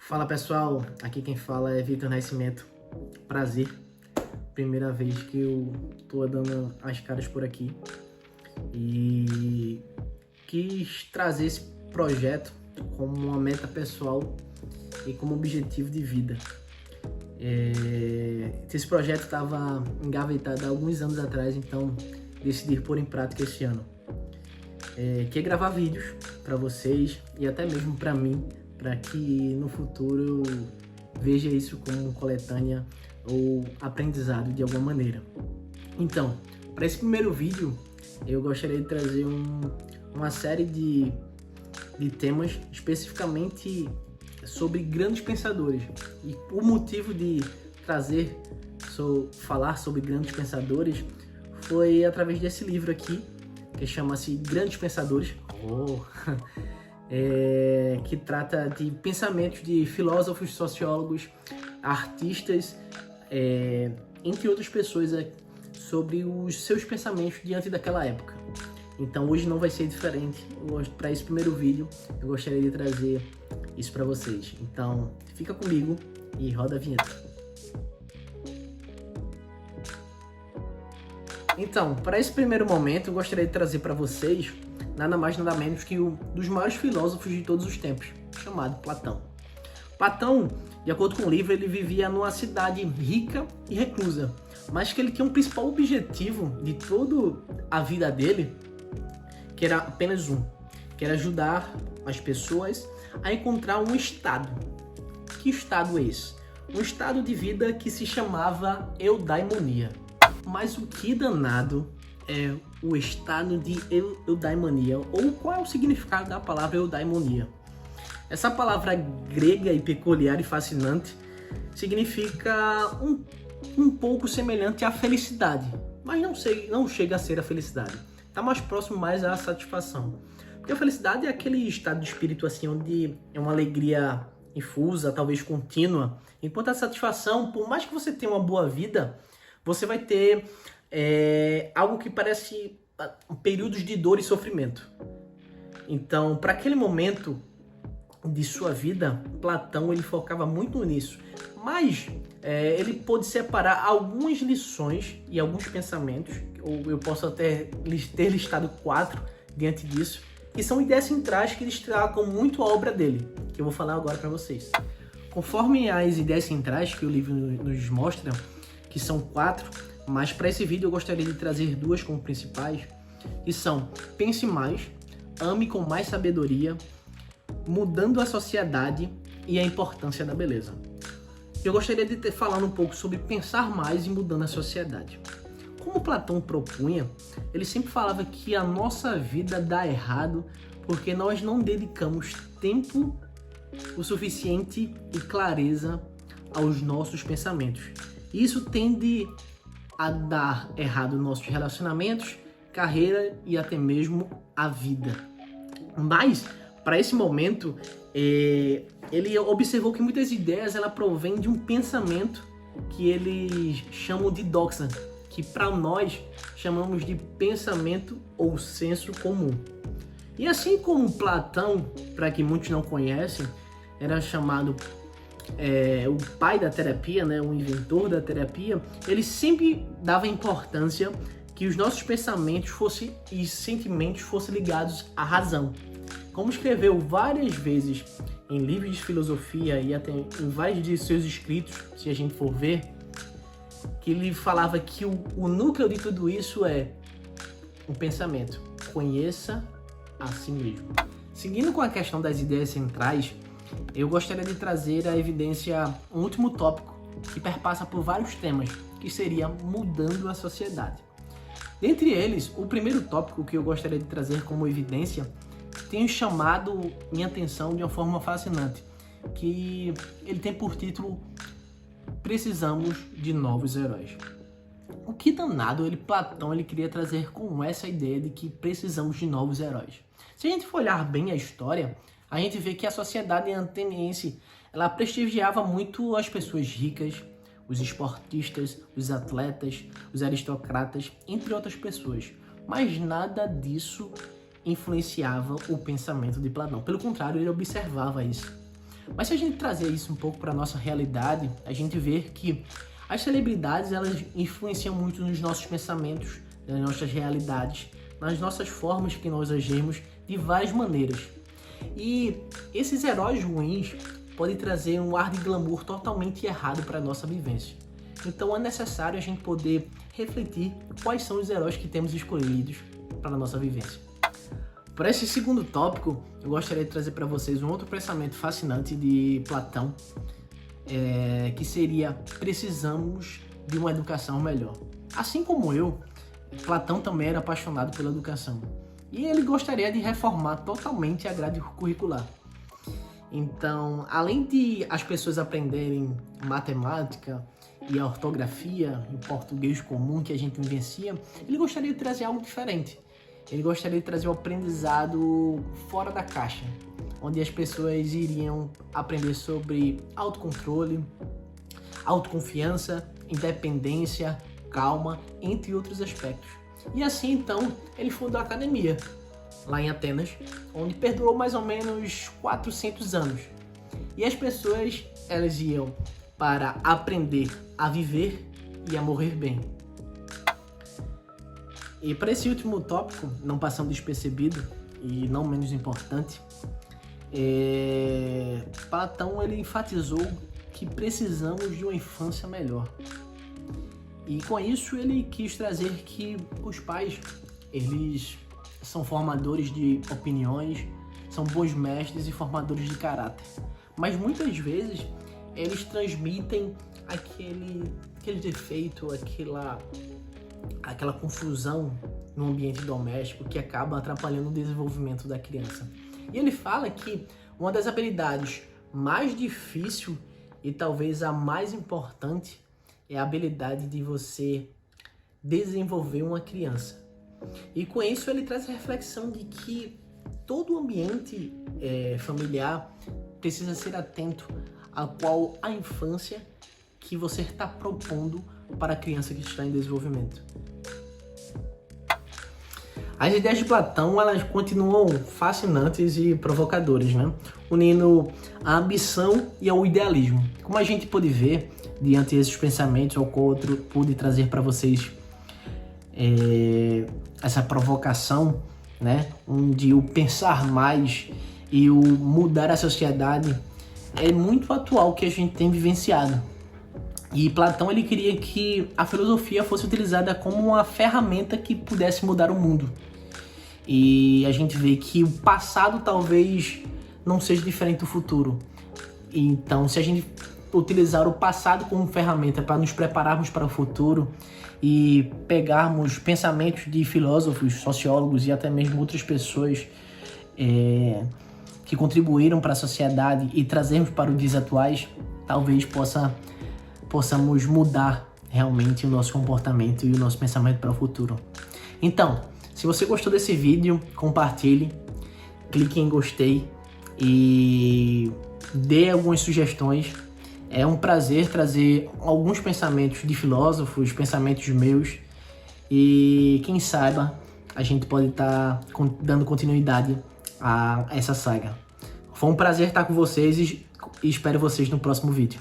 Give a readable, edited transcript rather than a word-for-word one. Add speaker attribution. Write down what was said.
Speaker 1: Fala pessoal, aqui quem fala é Vitor Nascimento. Prazer, primeira vez que eu tô dando as caras por aqui e quis trazer esse projeto como uma meta pessoal e como objetivo de vida. Esse projeto estava engavetado há alguns anos atrás, então decidi pôr em prática esse ano. Que é gravar vídeos para vocês e até mesmo para mim, para que no futuro eu veja isso como coletânea ou aprendizado de alguma maneira. Então, para esse primeiro vídeo, eu gostaria de trazer uma série de temas especificamente sobre grandes pensadores. E o motivo de falar sobre grandes pensadores foi através desse livro aqui, que chama-se Grandes Pensadores, que trata de pensamentos de filósofos, sociólogos, artistas, entre outras pessoas, sobre os seus pensamentos diante daquela época. Então hoje não vai ser diferente. Para esse primeiro vídeo eu gostaria de trazer isso para vocês. Então fica comigo e roda a vinheta. Então, para esse primeiro momento eu gostaria de trazer para vocês nada mais nada menos que um dos maiores filósofos de todos os tempos, chamado Platão. Platão, de acordo com o livro, ele vivia numa cidade rica e reclusa, mas que ele tinha um principal objetivo de toda a vida dele, que era apenas que era ajudar as pessoas a encontrar um estado. Que estado é esse? Um estado de vida que se chamava eudaimonia. Mas o que danado é o estado de eudaimonia? Ou qual é o significado da palavra eudaimonia? Essa palavra grega e peculiar e fascinante significa um pouco semelhante à felicidade, mas não chega a ser a felicidade. Está mais próximo mais à satisfação. Porque a felicidade é aquele estado de espírito assim, onde é uma alegria infusa, talvez contínua, enquanto a satisfação, por mais que você tenha uma boa vida, você vai ter algo que parece períodos de dor e sofrimento. Então, para aquele momento de sua vida, Platão ele focava muito nisso. Mas ele pôde separar algumas lições e alguns pensamentos, ou eu posso até ter listado 4 diante disso, que são ideias centrais que destacam muito a obra dele, que eu vou falar agora para vocês. Conforme as ideias centrais que o livro nos mostra, que são 4, mas para esse vídeo eu gostaria de trazer 2 como principais, que são: pense mais, ame com mais sabedoria, mudando a sociedade e a importância da beleza. Eu gostaria de falar um pouco sobre pensar mais e mudando a sociedade. Como Platão propunha, ele sempre falava que a nossa vida dá errado porque nós não dedicamos tempo o suficiente e clareza aos nossos pensamentos. Isso tende a dar errado nos nossos relacionamentos, carreira e até mesmo a vida. Mas, para esse momento, ele observou que muitas ideias ela provém de um pensamento que eles chamam de doxa, que para nós chamamos de pensamento ou senso comum. E assim como Platão, para que muitos não conhecem, era chamado o pai da terapia, né, o inventor da terapia, ele sempre dava importância que os nossos pensamentos e sentimentos fossem ligados à razão. Como escreveu várias vezes em livros de filosofia e até em vários de seus escritos, se a gente for ver, que ele falava que o núcleo de tudo isso é o pensamento. Conheça a si mesmo. Seguindo com a questão das ideias centrais, eu gostaria de trazer à evidência um último tópico que perpassa por vários temas, que seria mudando a sociedade. Dentre eles, o primeiro tópico que eu gostaria de trazer como evidência tem chamado minha atenção de uma forma fascinante, que ele tem por título Precisamos de Novos Heróis. O que danado Platão queria trazer com essa ideia de que precisamos de novos heróis? Se a gente for olhar bem a história, a gente vê que a sociedade ateniense ela prestigiava muito as pessoas ricas, os esportistas, os atletas, os aristocratas, entre outras pessoas. Mas nada disso influenciava o pensamento de Platão. Pelo contrário, ele observava isso. Mas se a gente trazer isso um pouco para nossa realidade, a gente vê que as celebridades, elas influenciam muito nos nossos pensamentos, nas nossas realidades, nas nossas formas que nós agimos de várias maneiras. E esses heróis ruins podem trazer um ar de glamour totalmente errado para a nossa vivência. Então é necessário a gente poder refletir quais são os heróis que temos escolhidos para a nossa vivência. Para esse segundo tópico, eu gostaria de trazer para vocês um outro pensamento fascinante de Platão, que seria: precisamos de uma educação melhor. Assim como eu, Platão também era apaixonado pela educação e ele gostaria de reformar totalmente a grade curricular. Então, além de as pessoas aprenderem matemática e a ortografia e o português comum que a gente vivencia, ele gostaria de trazer algo diferente. Ele gostaria de trazer o aprendizado fora da caixa, onde as pessoas iriam aprender sobre autocontrole, autoconfiança, independência, calma, entre outros aspectos. E assim, então, ele fundou a academia, lá em Atenas, onde perdurou mais ou menos 400 anos. E as pessoas, elas iam para aprender a viver e a morrer bem. E para esse último tópico, não passando despercebido e não menos importante, Platão ele enfatizou que precisamos de uma infância melhor. E com isso ele quis trazer que os pais, eles são formadores de opiniões, são bons mestres e formadores de caráter. Mas muitas vezes eles transmitem aquele defeito, aquela confusão no ambiente doméstico que acaba atrapalhando o desenvolvimento da criança. E ele fala que uma das habilidades mais difíceis e talvez a mais importante é a habilidade de você desenvolver uma criança. E com isso ele traz a reflexão de que todo o ambiente familiar precisa ser atento a qual a infância que você está propondo para a criança que está em desenvolvimento. As ideias de Platão, elas continuam fascinantes e provocadoras, né? Unindo a ambição e o idealismo. Como a gente pode ver, diante desses pensamentos, ao qual eu pude trazer para vocês essa provocação, né? Onde o pensar mais e o mudar a sociedade é muito atual que a gente tem vivenciado. E Platão ele queria que a filosofia fosse utilizada como uma ferramenta que pudesse mudar o mundo. E a gente vê que o passado talvez não seja diferente do futuro. Então, se a gente utilizar o passado como ferramenta para nos prepararmos para o futuro e pegarmos pensamentos de filósofos, sociólogos e até mesmo outras pessoas que contribuíram para a sociedade e trazermos para os dias atuais, talvez possamos mudar realmente o nosso comportamento e o nosso pensamento para o futuro. Então, se você gostou desse vídeo, compartilhe, clique em gostei e dê algumas sugestões. É um prazer trazer alguns pensamentos de filósofos, pensamentos meus, e quem sabe a gente pode estar dando continuidade a essa saga. Foi um prazer estar com vocês e espero vocês no próximo vídeo.